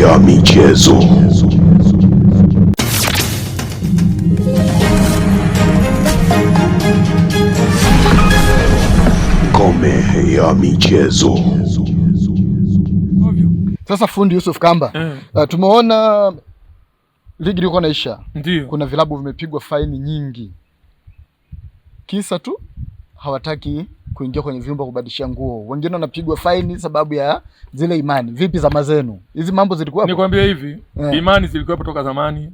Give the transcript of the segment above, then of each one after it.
ya michezo. Ngome ya michezo. Sasa fundi Yusuf Kamba, tumeona ligi ilikuwa inaisha. Ndio. Kuna vilabu vimepigwa faini nyingi, kisa tu hawataki kuingia kwenye vyumba kubadilishia nguo. Wengine wanapigwa faini sababu ya zile imani. Vipi zama zenu? Hizi mambo zilikuwa hapo? Nikwambia hivi, imani zilikuwa toka zamani.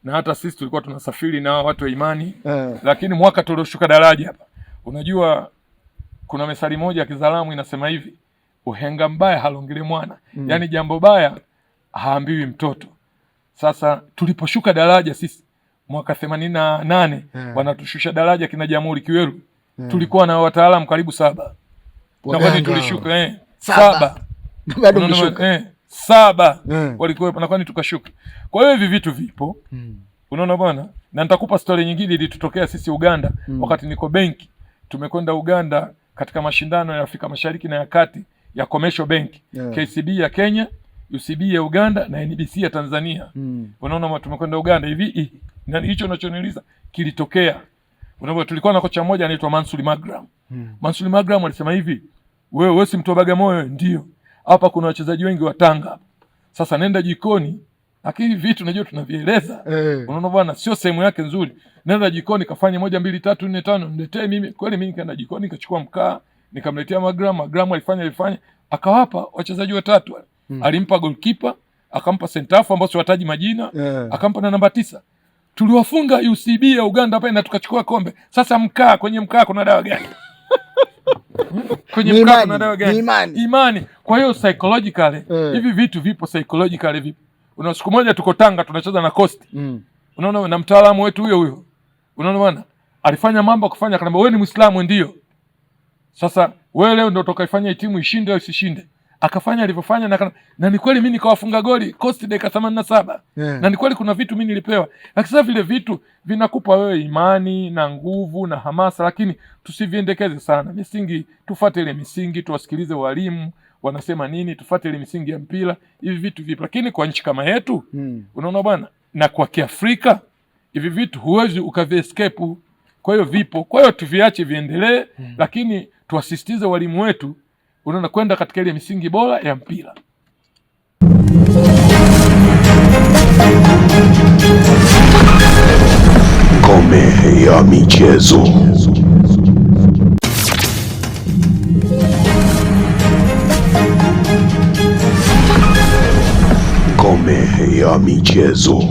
Na hata sisi tulikuwa tunasafiri na watu wa imani. Lakini mwaka tulioshuka daraja hapa, unajua kuna methali moja ya Kizalamu inasema hivi, uhenga mbaya halongele mwana. Yaani jambo baya haambiwi mtoto. Sasa tuliposhuka daraja sisi mwaka 88 wanatushusha daraja kina Jamhuri Kiweru. Tulikuwa na wataalamu karibu 7. Na kwani tulishuka 7. Bado mlishuka. 7 walikuwa na kwani tukashuka. Kwa hiyo hivi vitu vipo. Unaona bwana? Na nitakupa story nyingine ilitutokea sisi Uganda wakati niko benki. Tumekwenda Uganda katika mashindano ya Afrika Mashariki na ya Kati ya Commercial Bank. KCB ya Kenya, UCB ya Uganda na NBC ya Tanzania. Unaona tumekwenda Uganda hivi na hicho ninachoniuliza kilitokea. Unaona tulikuwa na kocha mmoja anaitwa Mansuri Magram. Mansuri Magram alisema hivi, wewe si mtu wa Bagamoyo? Ndio. Hapa kuna wachezaji wengi wa Tanga. Sasa nenda jikoni, lakini vitu unajua tunavieleza. Unaona bwana, sio sehemu yake nzuri. Nenda jikoni kafanya 1 2 3 4 5 niletee mimi. Kweli mimi nikaenda jikoni nikachukua mkaa, nikamletea Magram alifanya akawapa wachezaji watatu. Alimpa goalkeeper, akampa center half ambao siwataji majina, akampa na namba 9. Tuliwafunga UCB ya Uganda hapa na tukachukua kombe. Sasa kwenye mkaa kuna dawa gani? Kwenye mkaa kuna dawa gani? Imani. Kwa hiyo psychologically hivi vitu vipo psychologically vipo. Una siku moja tuko Tanga tunacheza na Coast. Unaona na mtaalamu wetu huyo. Unaona bwana? Alifanya mambo kufanya akaniambia wewe ni Muislamu ndio. Sasa wewe leo ndio utakaifanya timu ishinde au isishinde. Akafanya alivyofanya na ni kweli mimi nikawafunga goli Coast dakika 87. Na ni kweli kuna vitu mimi nilipewa. Lakini sasa vile vitu vinakupa wewe imani na nguvu na hamasa, lakini tusiviendekeze sana. Misingi tufuate ile misingi, tuwasikilize walimu wanasema nini, tufuate ile misingi ya mpira. Hivi vitu vipo. Lakini kwa nchi kama yetu unaona bwana, na kwa Kiafrika hivi vitu huwezi ukaviescape. Kwa hiyo vipo. Kwa hiyo tuviache viendelee, lakini tuwasisitize walimu wetu unaona kwenda katika ile misingi bora ya mpira. Ngome ya michezo. Ngome ya michezo.